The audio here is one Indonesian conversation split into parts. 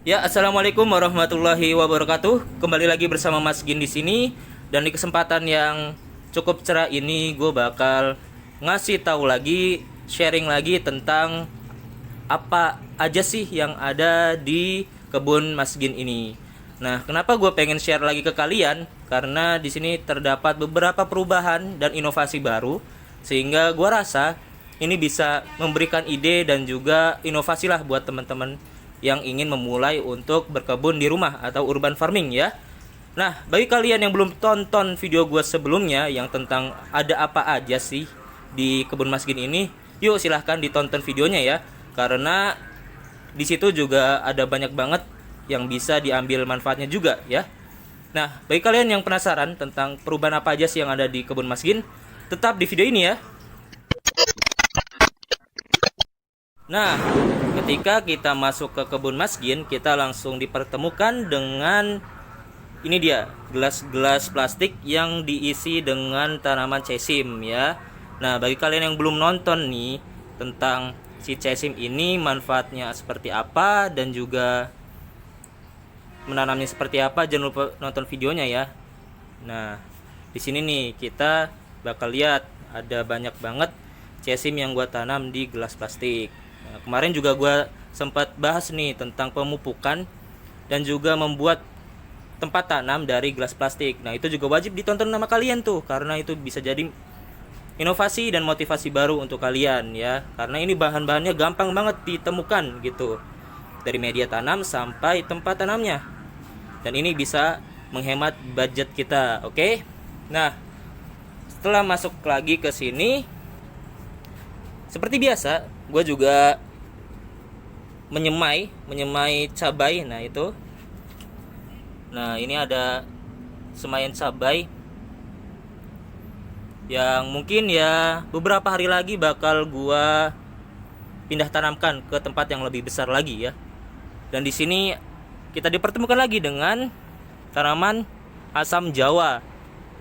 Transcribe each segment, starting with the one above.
Ya, assalamualaikum warahmatullahi wabarakatuh. Kembali lagi bersama Mas Gin di sini. Dan di kesempatan yang cukup cerah ini, gue bakal ngasih tahu lagi, sharing lagi tentang apa aja sih yang ada di kebun Mas Gin ini. Nah, kenapa gue pengen share lagi ke kalian? Karena di sini terdapat beberapa perubahan dan inovasi baru, sehingga gue rasa ini bisa memberikan ide dan juga inovasi lah buat teman-teman yang ingin memulai untuk berkebun di rumah atau urban farming ya. Nah, bagi kalian yang belum tonton video gue sebelumnya yang tentang ada apa aja sih di kebun Mas Gin ini, yuk silahkan ditonton videonya ya. Karena di situ juga ada banyak banget yang bisa diambil manfaatnya juga ya. Nah, bagi kalian yang penasaran tentang perubahan apa aja sih yang ada di kebun Mas Gin, tetap di video ini ya. Nah, ketika kita masuk ke kebun Mas Gin, kita langsung dipertemukan dengan ini dia, gelas-gelas plastik yang diisi dengan tanaman cesim ya. Nah, bagi kalian yang belum nonton nih tentang si cesim ini manfaatnya seperti apa dan juga menanamnya seperti apa, jangan lupa nonton videonya ya. Nah, di sini nih kita bakal lihat ada banyak banget cesim yang gua tanam di gelas plastik. Nah, kemarin juga gue sempat bahas nih tentang pemupukan dan juga membuat tempat tanam dari gelas plastik. Nah, itu juga wajib ditonton sama kalian tuh, karena itu bisa jadi inovasi dan motivasi baru untuk kalian ya. Karena ini bahan-bahannya gampang banget ditemukan gitu, dari media tanam sampai tempat tanamnya. Dan ini bisa menghemat budget kita, oke? Nah, setelah masuk lagi ke sini, seperti biasa, gue juga menyemai cabai. Nah itu, nah ini ada semaian cabai yang mungkin ya beberapa hari lagi bakal gue pindah tanamkan ke tempat yang lebih besar lagi ya. Dan di sini kita dipertemukan lagi dengan tanaman asam Jawa.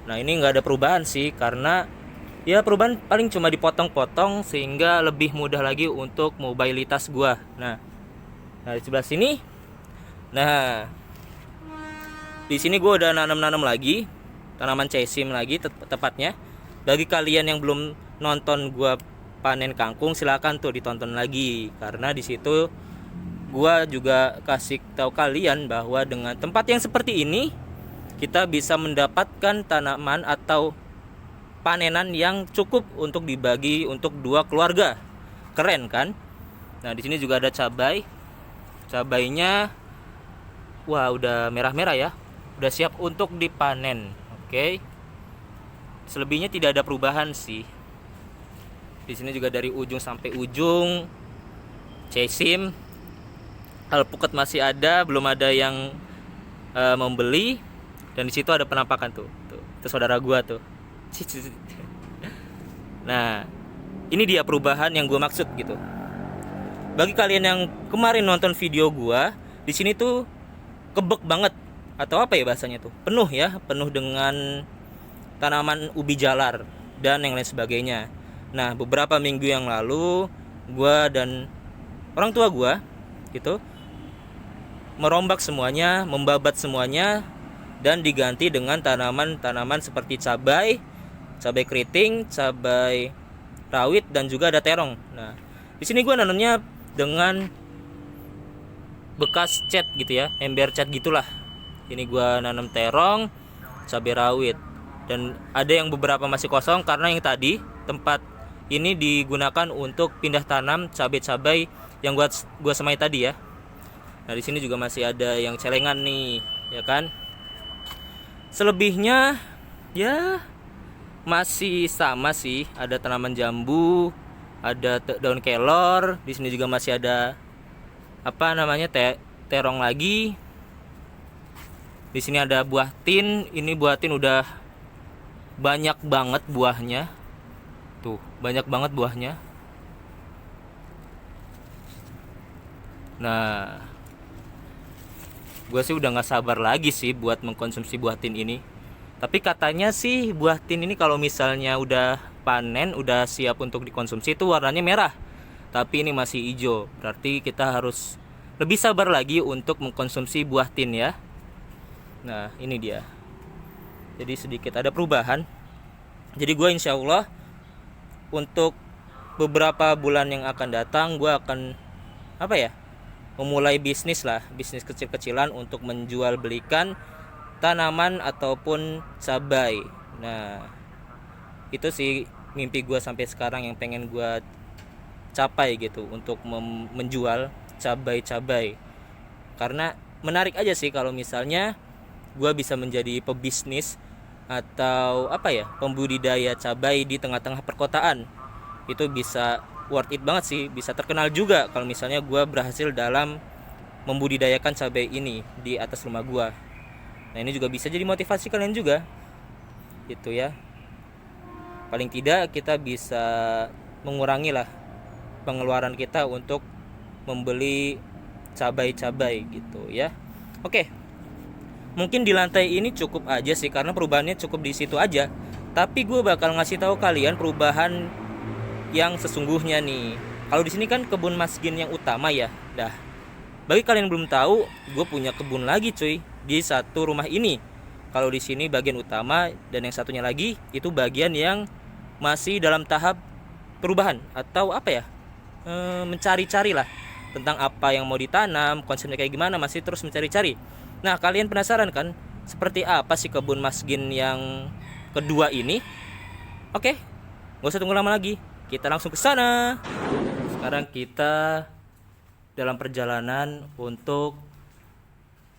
Nah ini nggak ada perubahan sih, karena ya perubahan paling cuma dipotong-potong sehingga lebih mudah lagi untuk mobilitas gua. Nah di sebelah sini, nah di sini gua udah nanam lagi tanaman cesim lagi tepatnya. Bagi kalian yang belum nonton gua panen kangkung, silakan tuh ditonton lagi, karena di situ gua juga kasih tahu kalian bahwa dengan tempat yang seperti ini kita bisa mendapatkan tanaman atau panenan yang cukup untuk dibagi untuk dua keluarga. Keren kan? Nah, di sini juga ada cabai. Cabainya wah, udah merah-merah ya. Udah siap untuk dipanen. Oke. Selebihnya tidak ada perubahan sih. Di sini juga dari ujung sampai ujung cesim. Alpukat masih ada, belum ada yang membeli. Dan di situ ada penampakan tuh. Itu saudara gua tuh. Nah, ini dia perubahan yang gue maksud gitu. Bagi kalian yang kemarin nonton video gue, di sini tuh kebek banget, atau apa ya bahasanya tuh, penuh ya, penuh dengan tanaman ubi jalar dan yang lain sebagainya. Nah, beberapa minggu yang lalu, gue dan orang tua gue gitu merombak semuanya, membabat semuanya, dan diganti dengan tanaman-tanaman seperti cabai keriting, cabai rawit, dan juga ada terong. Nah, di sini gue nanamnya dengan bekas cat gitu ya, ember cat gitulah. Ini gue nanam terong, cabai rawit, dan ada yang beberapa masih kosong karena yang tadi tempat ini digunakan untuk pindah tanam cabai-cabai yang gue semai tadi ya. Nah, di sini juga masih ada yang celengan nih, ya kan? Selebihnya ya masih sama sih, ada tanaman jambu, ada daun kelor, di sini juga masih ada apa namanya terong lagi. Di sini ada buah tin, ini buah tin udah banyak banget buahnya. Tuh, banyak banget buahnya. Nah, gue sih udah nggak sabar lagi sih buat mengkonsumsi buah tin ini. Tapi katanya sih buah tin ini kalau misalnya udah panen, udah siap untuk dikonsumsi itu warnanya merah. Tapi ini masih hijau, berarti kita harus lebih sabar lagi untuk mengkonsumsi buah tin ya. Nah ini dia, jadi sedikit ada perubahan. Jadi gue insya Allah untuk beberapa bulan yang akan datang gue akan memulai bisnis kecil-kecilan untuk menjual belikan tanaman ataupun cabai. Nah itu sih mimpi gue sampai sekarang yang pengen gue capai gitu, untuk menjual cabai-cabai. Karena menarik aja sih kalau misalnya gue bisa menjadi pebisnis atau pembudidaya cabai di tengah-tengah perkotaan. Itu bisa worth it banget sih, bisa terkenal juga kalau misalnya gue berhasil dalam membudidayakan cabai ini di atas rumah gue. Nah ini juga bisa jadi motivasi kalian juga gitu ya. Paling tidak kita bisa mengurangi lah pengeluaran kita untuk membeli cabai-cabai gitu ya. Oke, mungkin di lantai ini cukup aja sih karena perubahannya cukup di situ aja. Tapi gue bakal ngasih tahu kalian perubahan yang sesungguhnya nih. Kalau di sini kan kebun Mas Gin yang utama ya. Dah. Bagi kalian yang belum tahu, gue punya kebun lagi cuy di satu rumah ini. Kalau di sini bagian utama dan yang satunya lagi itu bagian yang masih dalam tahap perubahan atau mencari-cari lah tentang apa yang mau ditanam, konsepnya kayak gimana, masih terus mencari-cari. Nah kalian penasaran kan seperti apa sih kebun Mas Gin yang kedua ini? Oke, gak usah tunggu lama lagi, kita langsung ke sana. Sekarang kita dalam perjalanan untuk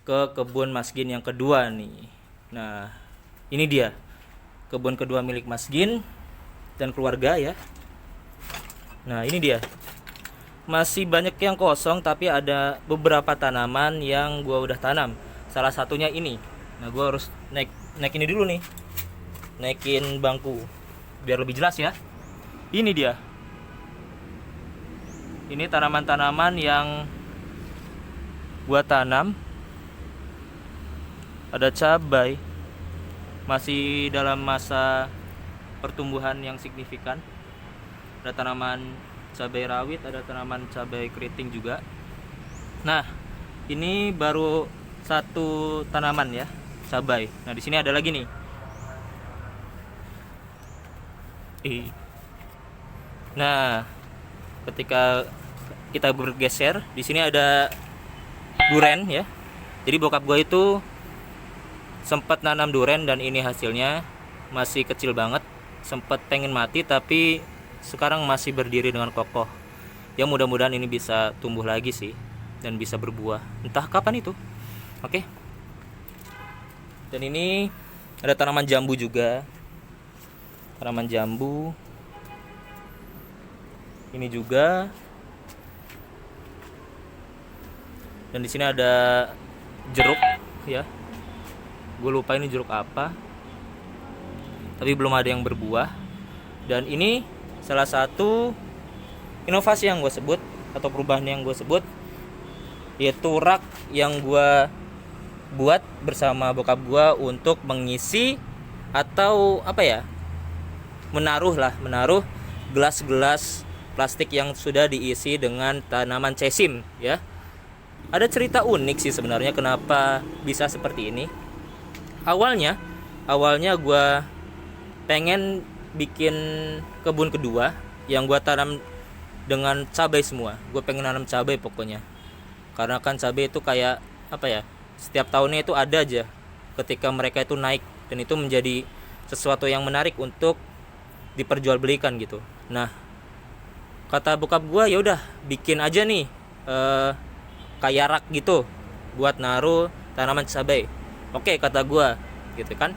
ke kebun Mas Gin yang kedua nih. Nah ini dia kebun kedua milik Mas Gin dan keluarga ya. Nah ini dia, masih banyak yang kosong tapi ada beberapa tanaman yang gua udah tanam. Salah satunya ini. Nah gua harus naik ini dulu nih, naikin bangku biar lebih jelas ya. Ini dia, ini tanaman-tanaman yang gua tanam. Ada cabai, masih dalam masa pertumbuhan yang signifikan. Ada tanaman cabai rawit, ada tanaman cabai keriting juga. Nah, ini baru satu tanaman ya, cabai. Nah, di sini ada lagi nih. Nah, ketika kita bergeser, di sini ada duren ya. Jadi bokap gue itu sempat nanam duren dan ini hasilnya masih kecil banget. Sempat pengen mati tapi sekarang masih berdiri dengan kokoh. Ya mudah-mudahan ini bisa tumbuh lagi sih dan bisa berbuah. Entah kapan itu. Oke. Dan ini ada tanaman jambu juga. Tanaman jambu. Ini juga. Dan di sini ada jeruk ya. Gue lupa ini jeruk apa. Tapi belum ada yang berbuah. Dan ini salah satu inovasi yang gue sebut atau perubahan yang gue sebut, yaitu rak yang gue buat bersama bokap gue untuk mengisi atau menaruh gelas-gelas plastik yang sudah diisi dengan tanaman cesim ya. Ada cerita unik sih sebenarnya kenapa bisa seperti ini. Awalnya gue pengen bikin kebun kedua yang gue tanam dengan cabai semua. Gue pengen nanam cabai pokoknya. Karena kan cabai itu kayak setiap tahunnya itu ada aja ketika mereka itu naik, dan itu menjadi sesuatu yang menarik untuk diperjualbelikan gitu. Nah, kata bokap gue, ya udah bikin aja nih kayak rak gitu buat naruh tanaman cabai. Oke, kata gue gitu kan.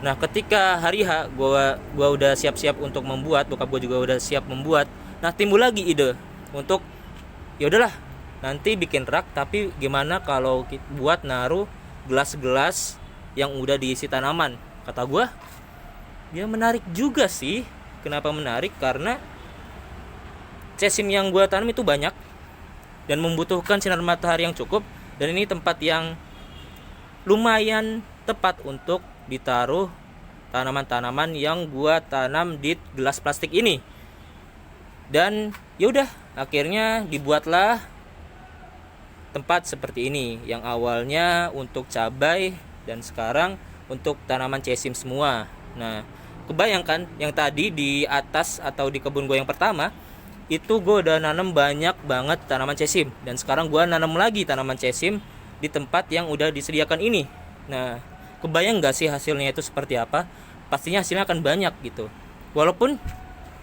Nah, ketika hari H gua udah siap-siap untuk membuat, bokap gua juga udah siap membuat. Nah, timbul lagi ide untuk ya udahlah, nanti bikin rak tapi gimana kalau buat naruh gelas-gelas yang udah diisi tanaman. Kata gua, ya menarik juga sih. Kenapa menarik? Karena cesim yang gua tanam itu banyak dan membutuhkan sinar matahari yang cukup, dan ini tempat yang lumayan tepat untuk ditaruh tanaman-tanaman yang gua tanam di gelas plastik ini. Dan yaudah, akhirnya dibuatlah tempat seperti ini, yang awalnya untuk cabai dan sekarang untuk tanaman cesim semua. Nah, kebayangkan yang tadi di atas atau di kebun gue yang pertama itu gue udah nanam banyak banget tanaman cesim, dan sekarang gue nanam lagi tanaman cesim di tempat yang udah disediakan ini. Nah, kebayang gak sih hasilnya itu seperti apa? Pastinya hasilnya akan banyak gitu. Walaupun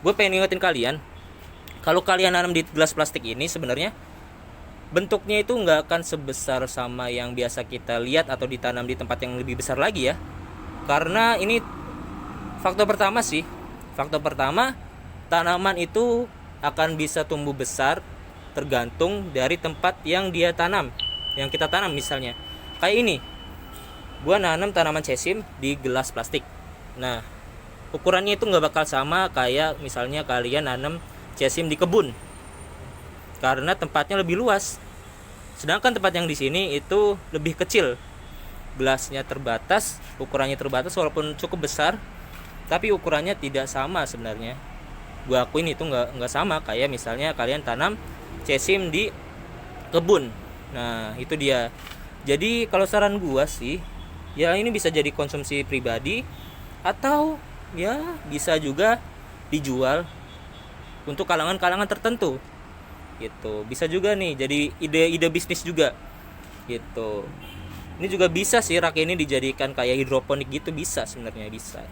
gue pengen ingetin kalian, kalau kalian nanam di gelas plastik ini sebenarnya bentuknya itu nggak akan sebesar sama yang biasa kita lihat atau ditanam di tempat yang lebih besar lagi ya. Karena ini faktor pertama sih. Faktor pertama, tanaman itu akan bisa tumbuh besar tergantung dari tempat yang dia tanam, yang kita tanam. Misalnya kayak ini, gua nanam tanaman cesim di gelas plastik. Nah, ukurannya itu nggak bakal sama kayak misalnya kalian nanam cesim di kebun, karena tempatnya lebih luas. Sedangkan tempat yang di sini itu lebih kecil, gelasnya terbatas, ukurannya terbatas, walaupun cukup besar, tapi ukurannya tidak sama sebenarnya. Gue akuin itu nggak sama kayak misalnya kalian tanam cesim di kebun. Nah, itu dia. Jadi kalau saran gue sih, ya ini bisa jadi konsumsi pribadi atau ya bisa juga dijual untuk kalangan-kalangan tertentu gitu. Bisa juga nih jadi ide bisnis juga gitu. Ini juga bisa sih, rak ini dijadikan kayak hidroponik gitu, bisa sebenarnya, bisa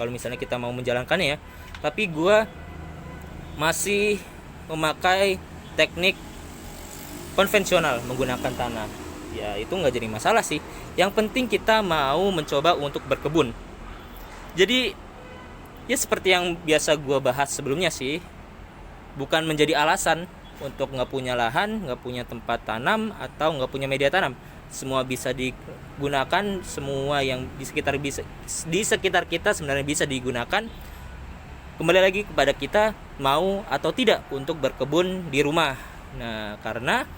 kalau misalnya kita mau menjalankannya ya. Tapi gue masih memakai teknik konvensional menggunakan tanah, ya itu nggak jadi masalah sih. Yang penting kita mau mencoba untuk berkebun. Jadi ya seperti yang biasa gue bahas sebelumnya sih, bukan menjadi alasan untuk nggak punya lahan, nggak punya tempat tanam, atau nggak punya media tanam. Semua bisa digunakan, semua yang di sekitar kita sebenarnya bisa digunakan. Kembali lagi kepada kita mau atau tidak untuk berkebun di rumah. Nah, karena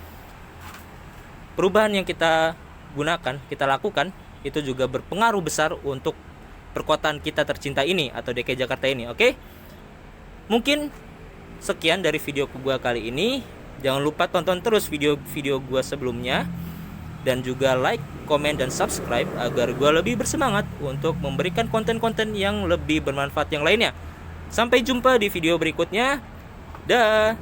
perubahan yang kita gunakan, kita lakukan, itu juga berpengaruh besar untuk perkotaan kita tercinta ini atau DKI Jakarta ini. Oke? Mungkin sekian dari video gua kali ini. Jangan lupa tonton terus video gua sebelumnya, dan juga like, komen, dan subscribe agar gua lebih bersemangat untuk memberikan konten-konten yang lebih bermanfaat yang lainnya. Sampai jumpa di video berikutnya. Dah.